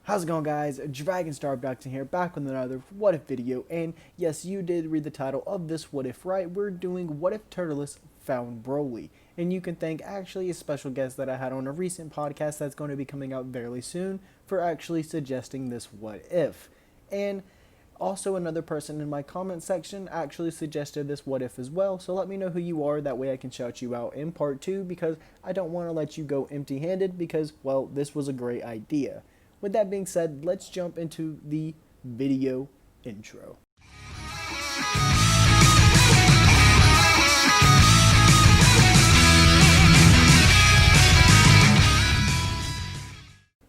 How's it going, guys? Dragonstar Abduction here, back with another What If video, and yes, you did read the title of this What If right. We're doing What If Turles found BROLY, and you can thank actually a special guest that I had on a recent podcast that's going to be coming out very soon for actually suggesting this What If. And also another person in my comment section actually suggested this What If as well, so let me know who you are, that way I can shout you out in part 2, because I don't want to let you go empty-handed because, well, this was a great idea. With that being said, let's jump into the video intro.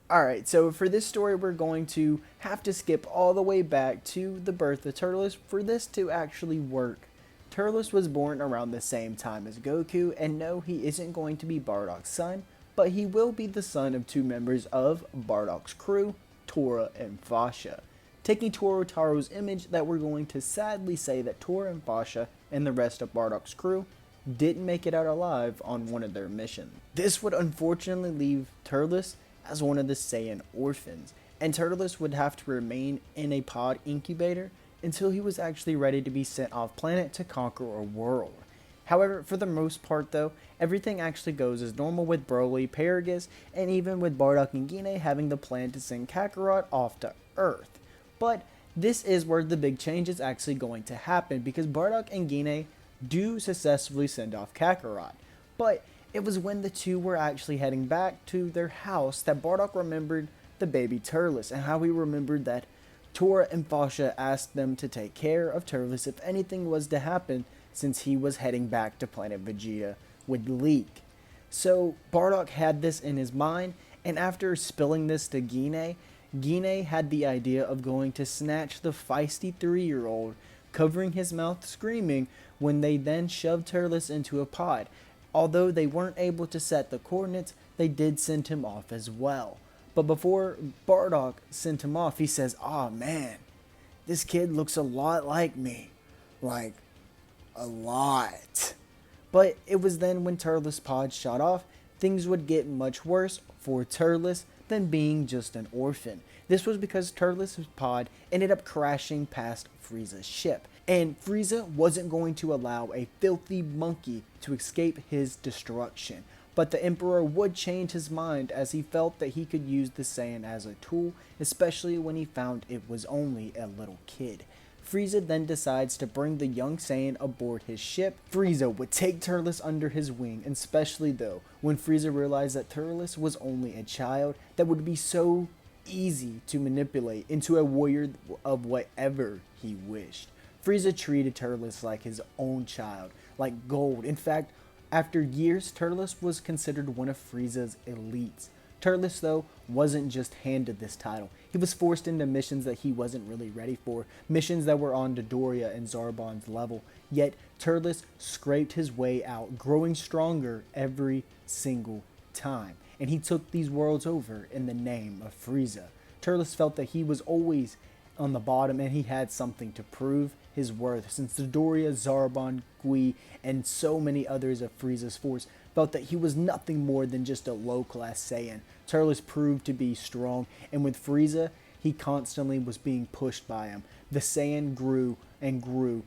Alright, so for this story we're going to have to skip all the way back to the birth of Turles for this to actually work. Turles was born around the same time as Goku, and no, he isn't going to be Bardock's son, but he will be the son of two members of Bardock's crew, Tora and Fasha. Taking Taro's image, that we're going to sadly say that Tora and Fasha and the rest of Bardock's crew didn't make it out alive on one of their missions. This would unfortunately leave Turles as one of the Saiyan orphans, and Turles would have to remain in a pod incubator until he was actually ready to be sent off planet to conquer a world. However, for the most part though, everything actually goes as normal with BROLY, Paragus, and even with Bardock and Gine having the plan to send Kakarot off to Earth. But this is where the big change is actually going to happen, because Bardock and Gine do successfully send off Kakarot. But it was when the two were actually heading back to their house that Bardock remembered the baby Turles, and how he remembered that Tora and Fasha asked them to take care of Turles if anything was to happen, since he was heading back to planet Vegeta with Leek. So Bardock had this in his mind, and after spilling this to Gine, Gine had the idea of going to snatch the feisty 3-year-old, covering his mouth screaming, when they then shoved Turles into a pod. Although they weren't able to set the coordinates, they did send him off as well. But before Bardock sent him off, he says, "Aw, man, this kid looks a lot like me. Like, a lot." But it was then when Turles' pod shot off, things would get much worse for Turles than being just an orphan. This was because Turles' pod ended up crashing past Frieza's ship, and Frieza wasn't going to allow a filthy monkey to escape his destruction. But the Emperor would change his mind, as he felt that he could use the Saiyan as a tool, especially when he found it was only a little kid. Frieza then decides to bring the young Saiyan aboard his ship. Frieza would take Turles under his wing, and especially though when Frieza realized that Turles was only a child that would be so easy to manipulate into a warrior of whatever he wished. Frieza treated Turles like his own child, like gold. In fact, after years, Turles was considered one of Frieza's elites. Turles, though, wasn't just handed this title. He was forced into missions that he wasn't really ready for, missions that were on Dodoria and Zarbon's level. Yet, Turles scraped his way out, growing stronger every single time. And he took these worlds over in the name of Frieza. Turles felt that he was always on the bottom, and he had something to prove his worth, since Dodoria, Zarbon, Gui, and so many others of Frieza's force felt that he was nothing more than just a low-class Saiyan. Turles proved to be strong, and with Frieza, he constantly was being pushed by him. The Saiyan grew and grew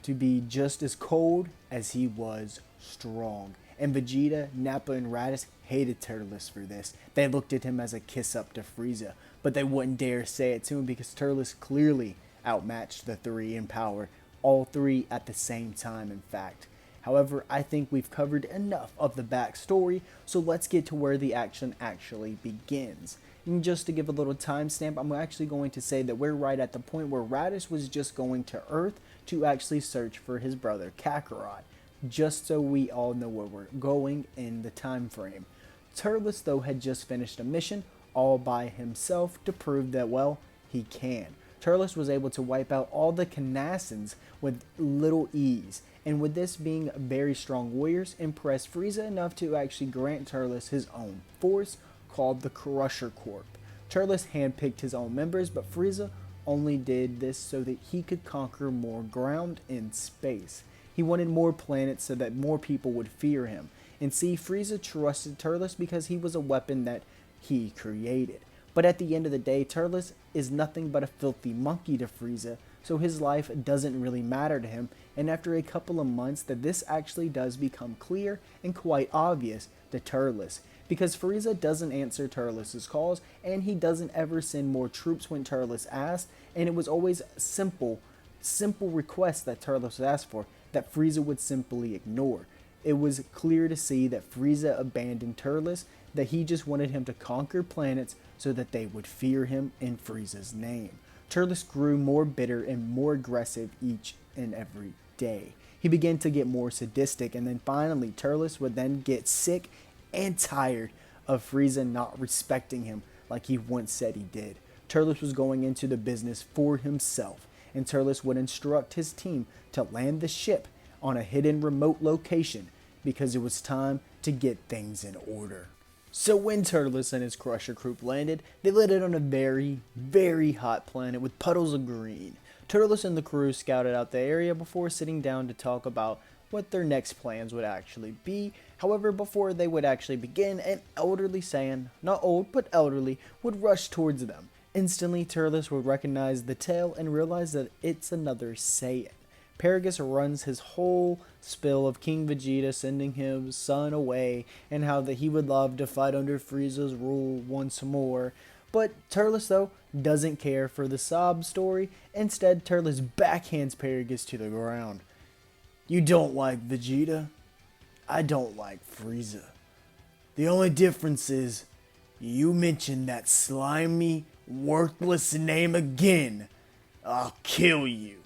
to be just as cold as he was strong. And Vegeta, Nappa, and Raditz hated Turles for this. They looked at him as a kiss up to Frieza, but they wouldn't dare say it to him because Turles clearly outmatched the three in power, all three at the same time, in fact. However, I think we've covered enough of the backstory, so let's get to where the action actually begins. And just to give a little timestamp, I'm actually going to say that we're right at the point where Raditz was just going to Earth to actually search for his brother Kakarot, just so we all know where we're going in the time frame. Turles, though, had just finished a mission all by himself to prove that, well, he can. Turles was able to wipe out all the Canassins with little ease, and with this being very strong warriors, impressed Frieza enough to actually grant Turles his own force called the Crusher Corps. Turles handpicked his own members, but Frieza only did this so that he could conquer more ground in space. He wanted more planets so that more people would fear him. And see, Frieza trusted Turles because he was a weapon that he created. But at the end of the day, Turles is nothing but a filthy monkey to Frieza, so his life doesn't really matter to him, and after a couple of months that this actually does become clear and quite obvious to Turles, because Frieza doesn't answer Turles' calls, and he doesn't ever send more troops when Turles asked, and it was always simple requests that Turles asked for that Frieza would simply ignore. It was clear to see that Frieza abandoned Turles, that he just wanted him to conquer planets so that they would fear him in Frieza's name. Turles grew more bitter and more aggressive each and every day. He began to get more sadistic, and then finally Turles would then get sick and tired of Frieza not respecting him like he once said he did. Turles was going into the business for himself, and Turles would instruct his team to land the ship on a hidden remote location because it was time to get things in order. So when Turles and his Crusher Group landed, they landed on a very, very hot planet with puddles of green. Turles and the crew scouted out the area before sitting down to talk about what their next plans would actually be. However, before they would actually begin, an elderly Saiyan, not old but elderly, would rush towards them. Instantly, Turles would recognize the tail and realize that it's another Saiyan. Paragus runs his whole spill of King Vegeta sending his son away and how that he would love to fight under Frieza's rule once more. But Turles, though, doesn't care for the sob story. Instead, Turles backhands Paragus to the ground. You don't like Vegeta? I don't like Frieza. The only difference is you mention that slimy, worthless name again, I'll kill you.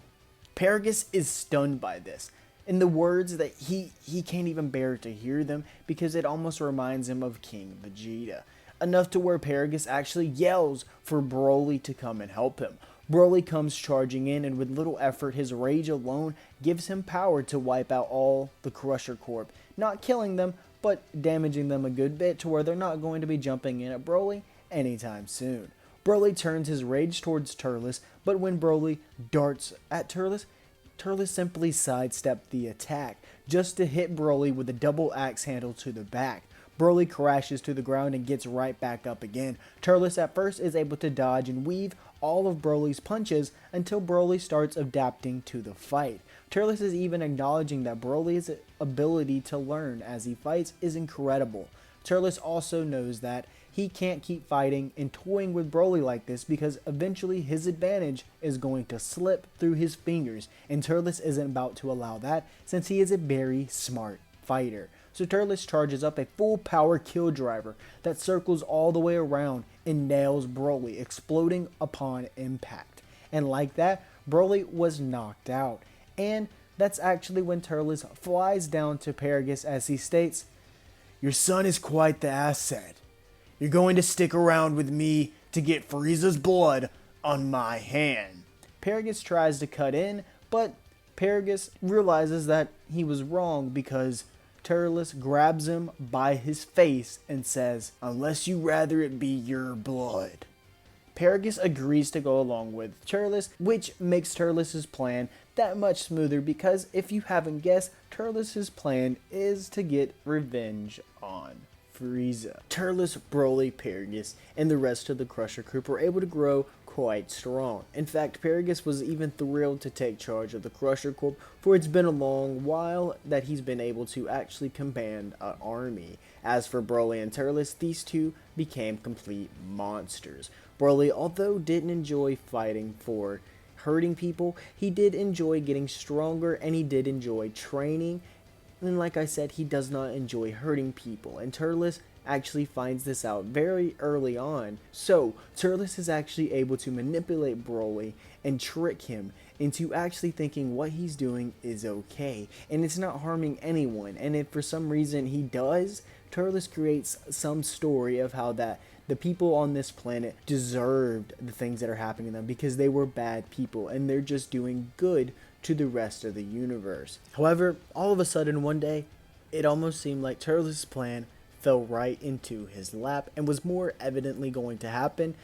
Paragus is stunned by this, in the words that he can't even bear to hear them because it almost reminds him of King Vegeta. Enough to where Paragus actually yells for BROLY to come and help him. BROLY comes charging in, and with little effort his rage alone gives him power to wipe out all the Crusher Corp. Not killing them, but damaging them a good bit to where they're not going to be jumping in at BROLY anytime soon. BROLY turns his rage towards Turles, but when BROLY darts at Turles, Turles simply sidestepped the attack, just to hit BROLY with a double axe handle to the back. BROLY crashes to the ground and gets right back up again. Turles at first is able to dodge and weave all of BROLY's punches until BROLY starts adapting to the fight. Turles is even acknowledging that BROLY's ability to learn as he fights is incredible. Turles also knows that he can't keep fighting and toying with BROLY like this because eventually his advantage is going to slip through his fingers, and Turles isn't about to allow that since he is a very smart fighter. So Turles charges up a full power kill driver that circles all the way around and nails BROLY, exploding upon impact. And like that, BROLY was knocked out. And that's actually when Turles flies down to Paragus as he states, "Your son is quite the asset. You're going to stick around with me to get Frieza's blood on my hand." Paragus tries to cut in, but Paragus realizes that he was wrong because Turles grabs him by his face and says, "Unless you rather it be your blood." Paragus agrees to go along with Turles, which makes Turles' plan that much smoother because if you haven't guessed, Turles' plan is to get revenge on Frieza. Turles, BROLY, Paragus, and the rest of the Crusher Group were able to grow quite strong. In fact, Paragus was even thrilled to take charge of the Crusher Corp, for it's been a long while that he's been able to actually command an army. As for BROLY and Turles, these two became complete monsters. BROLY, although didn't enjoy fighting for hurting people, he did enjoy getting stronger and he did enjoy training. And like I said, he does not enjoy hurting people, and Turles actually finds this out very early on. So Turles is actually able to manipulate BROLY and trick him into actually thinking what he's doing is okay and it's not harming anyone. And if for some reason he does, Turles creates some story of how that the people on this planet deserved the things that are happening to them because they were bad people and they're just doing good to the rest of the universe. However, all of a sudden one day, it almost seemed like Turles' plan fell right into his lap and was more evidently going to happen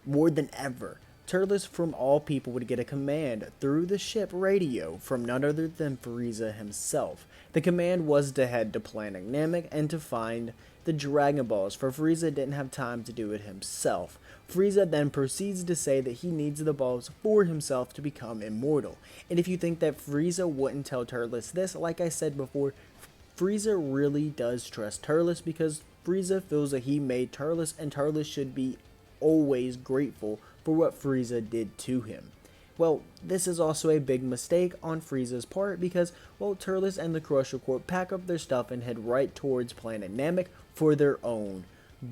more than ever. Turles, from all people, would get a command through the ship radio from none other than Frieza himself. The command was to head to Planet Namek and to find the Dragon Balls, for Frieza didn't have time to do it himself. Frieza then proceeds to say that he needs the balls for himself to become immortal. And if you think that Frieza wouldn't tell Turles this, like I said before, Frieza really does trust Turles because Frieza feels that he made Turles, and Turles should be always grateful for what Frieza did to him. Well, this is also a big mistake on Frieza's part because, well, Turles and the Crusher Corp pack up their stuff and head right towards planet Namek for their own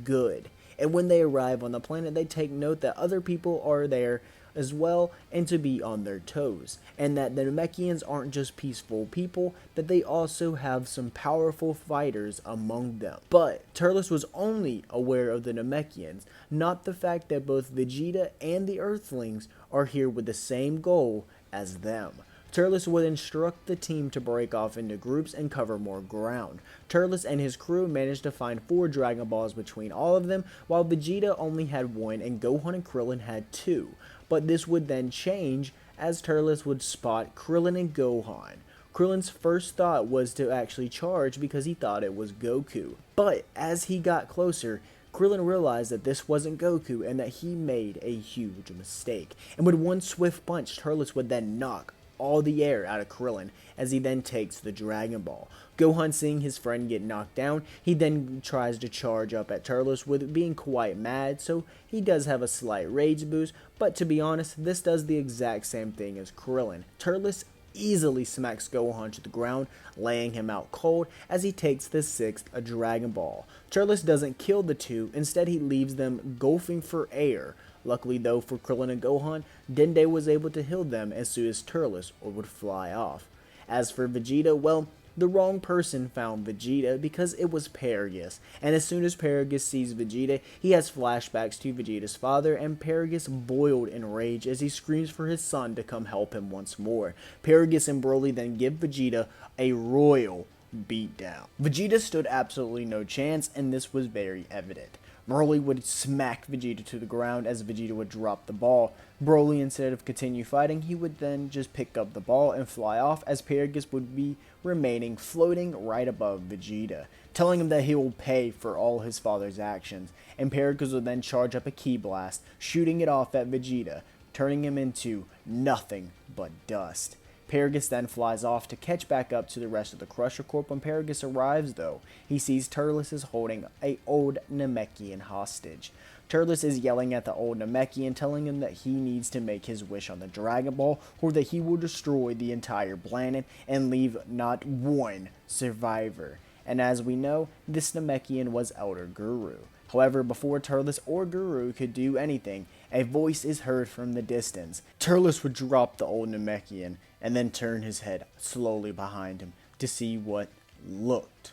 good. And when they arrive on the planet, they take note that other people are there as well and to be on their toes, and that the Namekians aren't just peaceful people, that they also have some powerful fighters among them. But Turles was only aware of the Namekians, not the fact that both Vegeta and the Earthlings are here with the same goal as them. Turles would instruct the team to break off into groups and cover more ground. Turles and his crew managed to find 4 Dragon Balls between all of them, while Vegeta only had 1 and Gohan and Krillin had 2. But this would then change as Turles would spot Krillin and Gohan. Krillin's first thought was to actually charge because he thought it was Goku. But as he got closer, Krillin realized that this wasn't Goku and that he made a huge mistake. And with one swift punch, Turles would then knock all the air out of Krillin as he then takes the Dragon Ball. Gohan, seeing his friend get knocked down, he then tries to charge up at Turles with being quite mad, so he does have a slight rage boost, but to be honest, this does the exact same thing as Krillin. Turles easily smacks Gohan to the ground, laying him out cold as he takes the 6th Dragon Ball. Turles doesn't kill the 2, instead he leaves them gulfing for air. Luckily though for Krillin and Gohan, Dende was able to heal them as soon as Turles would fly off. As for Vegeta, well, the wrong person found Vegeta because it was Paragus, and as soon as Paragus sees Vegeta, he has flashbacks to Vegeta's father, and Paragus boiled in rage as he screams for his son to come help him once more. Paragus and Broly then give Vegeta a royal beatdown. Vegeta stood absolutely no chance, and this was very evident. Broly would smack Vegeta to the ground as Vegeta would drop the ball. Broly, instead of continue fighting, he would then just pick up the ball and fly off as Paragus would be remaining floating right above Vegeta, telling him that he will pay for all his father's actions, and Paragus would then charge up a Ki Blast, shooting it off at Vegeta, turning him into nothing but dust. Paragus then flies off to catch back up to the rest of the Crusher Corp. When Paragus arrives though, he sees Turles is holding an old Namekian hostage. Turles is yelling at the old Namekian, telling him that he needs to make his wish on the Dragon Ball or that he will destroy the entire planet and leave not one survivor. And as we know, this Namekian was Elder Guru. However, before Turles or Guru could do anything, a voice is heard from the distance. Turles would drop the old Namekian and then turn his head slowly behind him to see what looked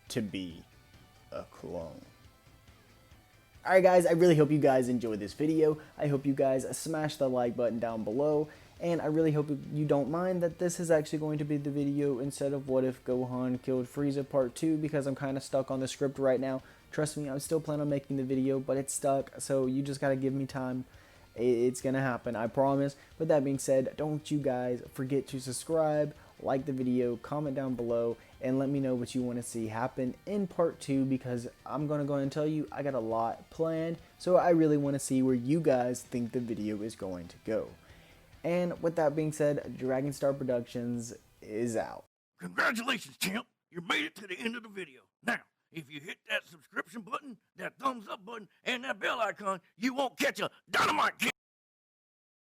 to be a clone. Alright guys, I really hope you guys enjoyed this video. I hope you guys smash the like button down below. And I really hope you don't mind that this is actually going to be the video instead of What If Gohan Killed Frieza Part 2, because I'm kind of stuck on the script right now. Trust me, I'm still planning on making the video, but it's stuck, so you just gotta give me time. It's gonna happen, I promise. With that being said, don't you guys forget to subscribe, like the video, comment down below, and let me know what you want to see happen in Part 2, because I'm gonna go ahead and tell you, I got a lot planned, so I really want to see where you guys think the video is going to go. And with that being said, Dragonstar Productions is out. Congratulations, champ! You made it to the end of the video. Now, if you hit that subscription button, that thumbs up button, and that bell icon, you won't catch a dynamite kick!